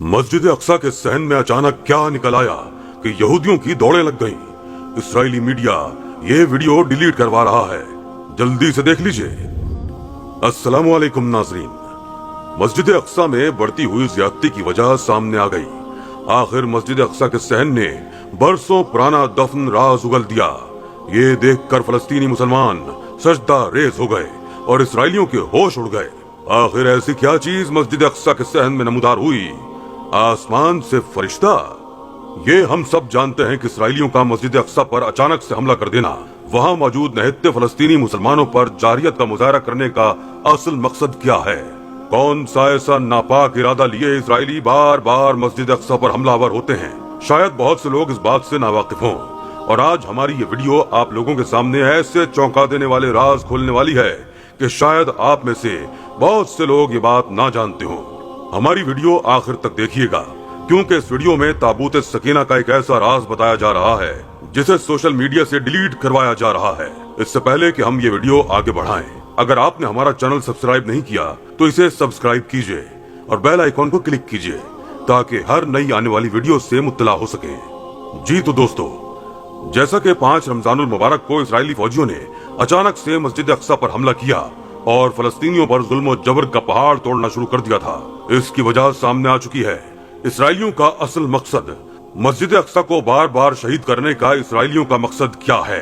मस्जिद अक्सा के सहन में अचानक क्या निकल आया कि यहूदियों की दौड़ें लग गईं। इस्राएली मीडिया ये वीडियो डिलीट करवा रहा है, जल्दी से देख लीजिए। अस्सलामु अलैकुम नाज़रीन, मस्जिद अक्सा में बढ़ती हुई ज्यादती की वजह सामने आ गई। आखिर मस्जिद अक्सा के सहन ने बरसों पुराना दफन राज उगल दिया। ये देखकर फलस्तीनी मुसलमान सजदा रेज हो गए और इसराइलियों के होश उड़ गए। आखिर ऐसी क्या चीज मस्जिद अक्सा के सहन में नमूदार हुई? आसमान से फरिश्ता? ये हम सब जानते हैं कि इसराइलियों का मस्जिद अक्सा पर अचानक से हमला कर देना, वहाँ मौजूद निहत्ते फलस्तीनी मुसलमानों पर जारियत का मुजाहरा करने का असल मकसद क्या है? कौन सा ऐसा नापाक इरादा लिए इसराइली बार बार मस्जिद अक्सा पर हमलावर होते हैं? शायद बहुत से लोग इस बात से नावाकिफ हों, और आज हमारी ये वीडियो आप लोगों के सामने ऐसे चौंका देने वाले राज खोलने वाली है कि शायद आप में से बहुत से लोग ये बात ना जानते हों। हमारी वीडियो आखिर तक देखिएगा, क्योंकि इस वीडियो में ताबूत सकीना का एक ऐसा राज बताया जा रहा है जिसे सोशल मीडिया से डिलीट करवाया जा रहा है। इससे पहले कि हम ये वीडियो आगे बढ़ाएं, अगर आपने हमारा चैनल सब्सक्राइब नहीं किया तो इसे सब्सक्राइब कीजिए और बेल आइकॉन को क्लिक कीजिए ताकि हर नई आने वाली वीडियो से मुत्तला हो सके। जी तो दोस्तों, जैसा कि 5 रमजानुल मुबारक को इसराइली फौजियों ने अचानक से मस्जिद अक्सा पर हमला किया और फलस्तीनियों पर जुल्म और जबर का पहाड़ तोड़ना शुरू कर दिया था, इसकी वजह सामने आ चुकी है। इसराइलियों का असल मकसद मस्जिद अक्सा को बार बार शहीद करने का इसराइलियों का मकसद क्या है?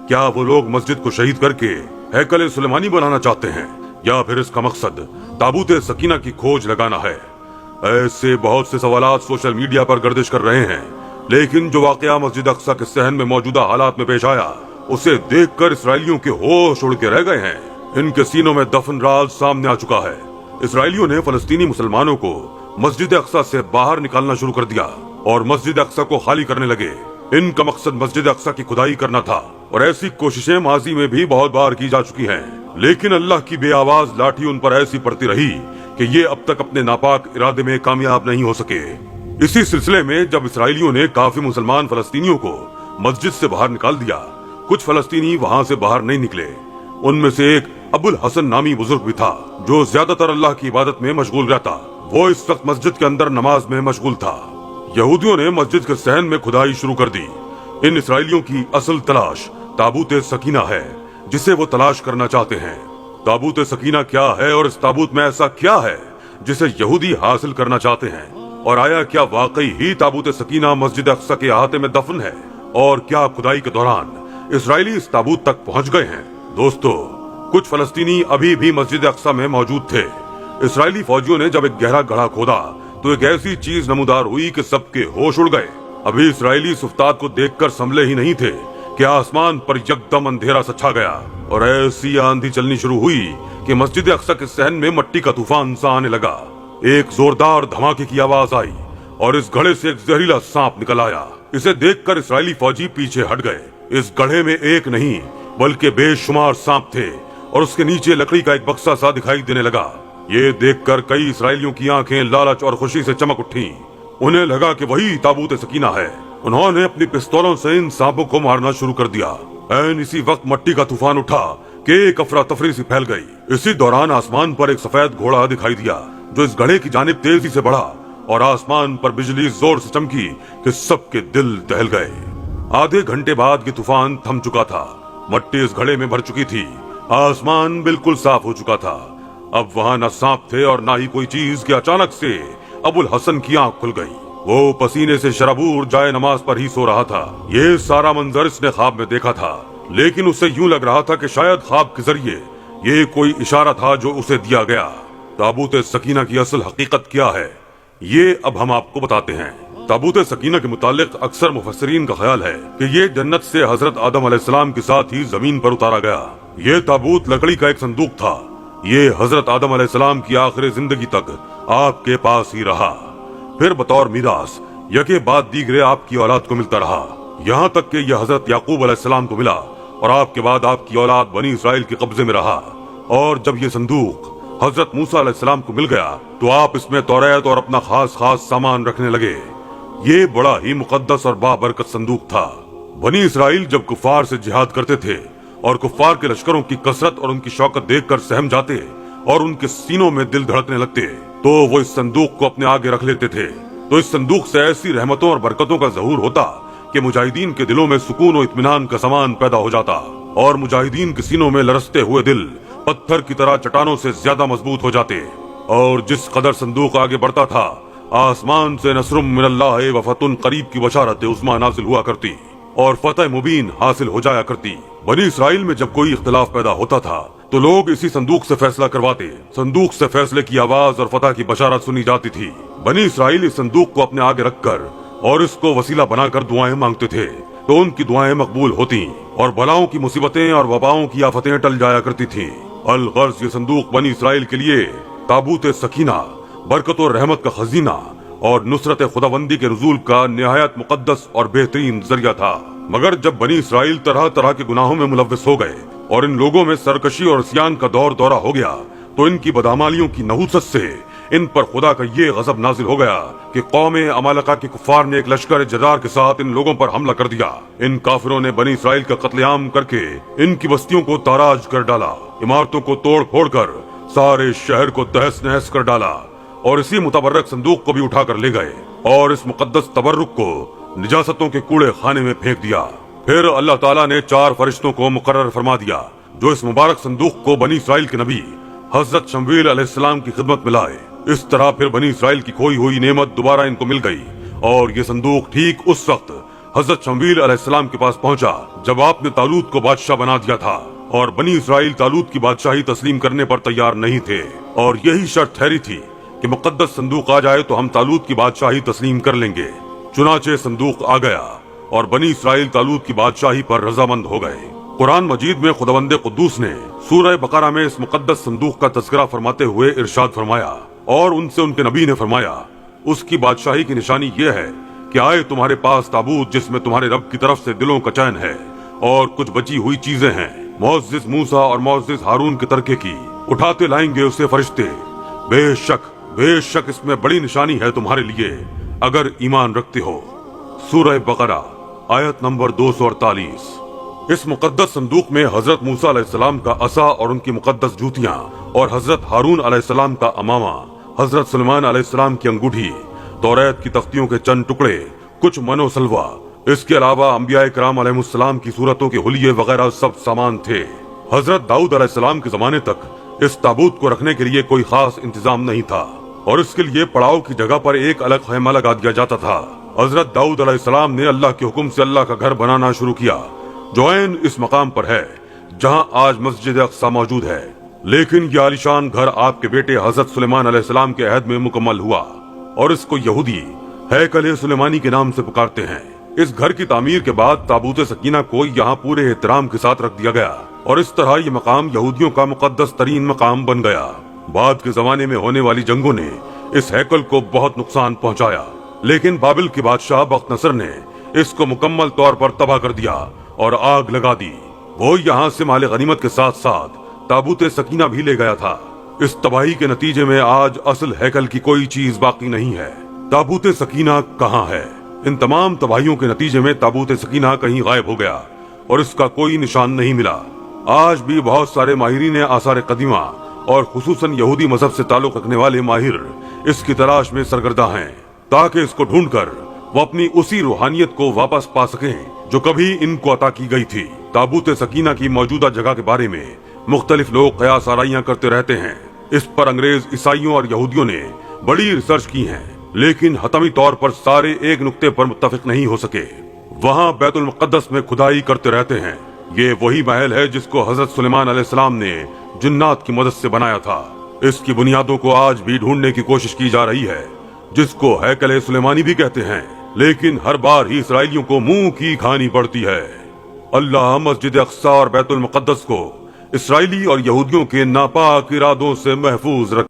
क्या वो लोग मस्जिद को शहीद करके हैकल सुलेमानी बनाना चाहते हैं, या फिर इसका मकसद ताबूत सकीना की खोज लगाना है? ऐसे बहुत से सवालात सोशल मीडिया पर गर्दिश कर रहे हैं, लेकिन जो वाकया मस्जिद अक्सा के सहन में मौजूदा हालात में पेश आया, उसे देखकर इसराइलियों के होश उड़ के रह गए हैं। इनके सीनों में दफन राज सामने आ चुका है। इसराइलियों ने फलस्तीनी मुसलमानों को मस्जिद अक्सा से बाहर निकालना शुरू कर दिया और मस्जिद अक्सा को खाली करने लगे। इनका मकसद मस्जिद अक्सा की खुदाई करना था, और ऐसी कोशिशें माजी में भी बहुत बार की जा चुकी हैं, लेकिन अल्लाह की बेआवाज लाठी उन पर ऐसी पड़ती रही कि ये अब तक अपने नापाक इरादे में कामयाब नहीं हो सके। इसी सिलसिले में जब इसराइलियों ने काफी मुसलमान फलस्तीनियों को मस्जिद से बाहर निकाल दिया, कुछ फलस्तीनी वहाँ से बाहर नहीं निकले। उनमें से एक अबुल हसन नामी बुजुर्ग भी था जो ज्यादातर अल्लाह की इबादत में मशगूल रहता। वो इस वक्त मस्जिद के अंदर नमाज में मशगूल था। यहूदियों ने मस्जिद के सहन में खुदाई शुरू कर दी। इन इसराइलियों की असल तलाश ताबूत सकीना है, जिसे वो तलाश करना चाहते हैं। ताबूत सकीना क्या है और इस ताबूत में ऐसा क्या है जिसे यहूदी हासिल करना चाहते हैं? और आया क्या वाकई ही ताबूत सकीना मस्जिद अक्सा के अहाते में दफन है? और क्या खुदाई के दौरान इसराइली इस ताबूत तक पहुंच गए हैं? दोस्तों, कुछ फलस्तीनी अभी भी मस्जिद अक्सा में मौजूद थे। इसराइली फौजियों ने जब एक गहरा गड्ढा खोदा तो एक ऐसी चीज नमूदार हुई कि सबके होश उड़ गए। अभी इसराइली सुफ्ताद को देखकर संभले ही नहीं थे कि आसमान पर यकदम अंधेरा सा छा गया और ऐसी आंधी चलनी शुरू हुई कि मस्जिद अक्सा के सहन में मिट्टी का तूफान सा आने लगा। एक जोरदार धमाके की आवाज आई और इस गड्ढे से एक जहरीला सांप निकल आया। इसे देखकर इसराइली फौजी पीछे हट गए। इस गड्ढे में एक नहीं बल्कि बेशुमार सांप थे और उसके नीचे लकड़ी का एक बक्सा सा दिखाई देने लगा। ये देखकर कई इसराइलियों की आंखें लालच और खुशी से चमक उठी। उन्हें लगा कि वही ताबूत सकीना है। उन्होंने अपनी पिस्तौलों से इन सांपों को मारना शुरू कर दिया। ऐन इसी वक्त मिट्टी का तूफान उठा कि एक अफरा तफरी सी फैल गई। इसी दौरान आसमान पर एक सफेद घोड़ा दिखाई दिया जो इस गड्ढे की जानिब तेजी से बढ़ा और आसमान पर बिजली जोर से चमकी कि सबके दिल दहल गए। आधे घंटे बाद ये तूफान थम चुका था। मिट्टी इस गड्ढे में भर चुकी थी। आसमान बिल्कुल साफ हो चुका था। अब वहाँ न सांप थे और न ही कोई चीज कि अचानक से अबुल हसन की आंख खुल गई। वो पसीने से शराबूर जाए नमाज पर ही सो रहा था। ये सारा मंजर इसने ख्वाब में देखा था, लेकिन उसे यूं लग रहा था कि शायद ख्वाब के जरिए ये कोई इशारा था जो उसे दिया गया। ताबूत सकीना की असल हकीकत क्या है, ये अब हम आपको बताते हैं। ताबूत सकीना के मुतालिक अक्सर मुफस्सिरीन का ख्याल है कि ये जन्नत से हजरत आदम अलैहिस्सलाम के साथ ही जमीन पर उतारा गया। ये ताबूत लकड़ी का एक संदूक था। ये हजरत आदम अलैहिस्सलाम की आखिरी जिंदगी तक आपके पास ही रहा। फिर बतौर मीरास यके बाद दीगरे आपकी औलाद को मिलता रहा, यहाँ तक कि यह हजरत याकूब अलैहिस्सलाम को मिला और आपके बाद आपकी औलाद बनी इसराइल के कब्जे में रहा। और जब ये संदूक हजरत मूसा अलैहिस्सलाम को मिल गया तो आप इसमें तौरात और अपना खास सामान रखने लगे। ये बड़ा ही मुकद्दस और बाबरकत संदूक था। बनी इसराइल जब कुफार से जिहाद करते थे और कुफार के लश्करों की कसरत और उनकी शौकत देखकर सहम जाते और उनके सीनों में दिल धड़कने लगते तो वो इस संदूक को अपने आगे रख लेते थे। तो इस संदूक से ऐसी रहमतों और बरकतों का ज़हूर होता कि मुजाहिदीन के दिलों में सुकून और इत्मीनान का समान पैदा हो जाता और मुजाहिदीन के सीनों में लरसते हुए दिल पत्थर की तरह चट्टानों से ज्यादा मजबूत हो जाते। और जिस कदर संदूक आगे बढ़ता था, आसमान से नसरुम मिनल्लाह व फतुन करीब की बशारत उस्मा नाजिल हुआ करती और फतह मुबीन हासिल हो जाया करती। बनी इसराइल में जब कोई इख्तिलाफ पैदा होता था तो लोग इसी संदूक से फैसला करवाते। संदूक से फैसले की आवाज और फतह की बशारत सुनी जाती थी। बनी इसराइल इस संदूक को अपने आगे रखकर और इसको वसीला बनाकर दुआएं मांगते थे तो उनकी दुआएं मकबूल होती और बलाओं की मुसीबतें और वबाओं की आफतें टल जाया करती थी। अल-गर्ज ये संदूक बनी इसराइल के लिए ताबूत सकीना, बरकत और रहमत का खजीना और नुसरत खुदाबंदी के नुज़ूल का निहायत मुकद्दस और बेहतरीन जरिया था। मगर जब बनी इसराइल तरह तरह के गुनाहों में मुलव्वस हो गए और इन लोगों में सरकशी और इस्यान का दौर दौरा हो गया तो इनकी बदअमालियों की नहुसत से इन पर खुदा का ये गजब नाजिल हो गया कि कौम अमालका के कुफार ने एक लश्कर जर्रार के साथ इन लोगों पर हमला कर दिया। इन काफिरों ने बनी इसराइल का कत्लेआम करके इनकी बस्तियों को ताराज कर डाला, इमारतों को तोड़ फोड़ कर सारे शहर को तहस नहस कर डाला और इसी मुतबर्रक संदूक को भी उठा कर ले गए और इस मुकद्दस तबर्रुक को निजासतों के कूड़े खाने में फेंक दिया। फिर अल्लाह ताला ने 4 फरिश्तों को मुकर्रर फरमा दिया जो इस मुबारक संदूक को बनी इसराइल के नबी हजरत शमूएल अलैहिस्सलाम की खिदमत में लाए। इस तरह फिर बनी इसराइल की खोई हुई नेमत दोबारा इनको मिल गई और ये संदूक ठीक उस वक्त हजरत शमूएल अलैहिस्सलाम के पास पहुंचा जब आपने तालूत को बादशाह बना दिया था और बनी इसराइल तालूत की बादशाही तस्लीम करने पर तैयार नहीं थे और यही शर्त ठहरी थी कि मुकद्दस संदूक आ जाए तो हम तालूत की बादशाही तस्लीम कर लेंगे। चुनाचे संदूक आ गया और बनी इसराइल तालूत की बादशाही पर रजामंद हो गए। कुरान मजीद में खुदावंदे कुद्दूस ने सूरह बकरा में इस मुकद्दस संदूक का तज़किरा फरमाते हुए इरशाद फरमाया और उनसे उनके नबी ने फरमाया, उसकी बादशाही की निशानी ये है कि आए तुम्हारे पास ताबूत जिसमें तुम्हारे रब की तरफ से दिलों का चैन है और कुछ बची हुई चीजें हैं। मुअज़्ज़िज़ मूसा और मुअज़्ज़िज़ हारून के तरके की उठाते लाएंगे उसे फरिश्ते। बेशक इसमें बड़ी निशानी है तुम्हारे लिए अगर ईमान रखते हो। सूरह बकरा आयत नंबर 248। इस मुकद्दस संदूक में हजरत मूसा अलैहिस्सलाम का असा और उनकी मुकद्दस जूतियां और हजरत हारून अलैहिस्सलाम का अमामा, हजरत सुलेमान अलैहिस्सलाम की अंगूठी, तौरात की तख्तियों के चंद टुकड़े, कुछ मनो सलवा, इसके अलावा अंबिया किराम अलैहिमुस्सलाम की सूरतों के हुलिये वगैरह सब सामान थे। हजरत दाऊद अलैहिस्सलाम के जमाने तक इस ताबूत को रखने के लिए कोई खास इंतजाम नहीं था और इसके लिए पड़ाव की जगह पर एक अलग खैमा लगा दिया जाता था। हजरत दाऊद अलैहिस्सलाम ने अल्लाह के हुक्म से अल्लाह का घर बनाना शुरू किया जो ऐन इस मकाम पर है जहां आज मस्जिद अक्सा मौजूद है। लेकिन यह आलीशान घर आपके बेटे हजरत सुलेमान अलैहिस्सलाम के अहद में मुकम्मल हुआ और इसको यहूदी हैकल सुलेमानी के नाम से पुकारते हैं। इस घर की तामीर के बाद ताबूत सकीना को यहाँ पूरे एहतराम के साथ रख दिया गया और इस तरह ये मकाम यहूदियों का मुकद्दस तरीन मकाम बन गया। बाद के जमाने में होने वाली जंगों ने इस हैकल को बहुत नुकसान पहुंचाया, लेकिन बाबिल के बादशाह बख्तनसर ने इसको मुकम्मल तौर पर तबाह कर दिया और आग लगा दी। वो यहाँ से माल गनीमत के साथ साथ ताबूत सकीना भी ले गया था। इस तबाही के नतीजे में आज असल हैकल की कोई चीज बाकी नहीं है। ताबूत सकीना कहाँ है? इन तमाम तबाहियों के नतीजे में ताबूत सकीना कहीं गायब हो गया और इसका कोई निशान नहीं मिला। आज भी बहुत सारे माहिरीन आसार कदीमा और खुसूसन यहूदी मजहब से ताल्लुक रखने वाले माहिर इसकी तलाश में सरगर्दा हैं ताकि इसको ढूंढकर वो अपनी उसी रूहानियत को वापस पा सकें जो कभी इनको अता की गई थी। ताबूत सकीना की मौजूदा जगह के बारे में मुख्तलिफ लोग कयास आराइयां करते रहते हैं। इस पर अंग्रेज, ईसाइयों और यहूदियों ने बड़ी रिसर्च की है, लेकिन हतमी तौर पर सारे एक नुक्ते पर मुत्तफिक नहीं हो सके। वहाँ बैतुल मुक़द्दस में खुदाई करते रहते हैं। ये वही महल है जिसको हजरत सुलेमान अलैहिस्सलाम ने जिन्नात की मदद से बनाया था। इसकी बुनियादों को आज भी ढूंढने की कोशिश की जा रही है, जिसको हैकल सुलेमानी भी कहते हैं, लेकिन हर बार ही इसराइलियों को मुंह की खानी पड़ती है। अल्लाह मस्जिद अक्सा और बैतुल मुक़द्दस को इसराइली और यहूदियों के नापाक इरादों से महफूज रखे।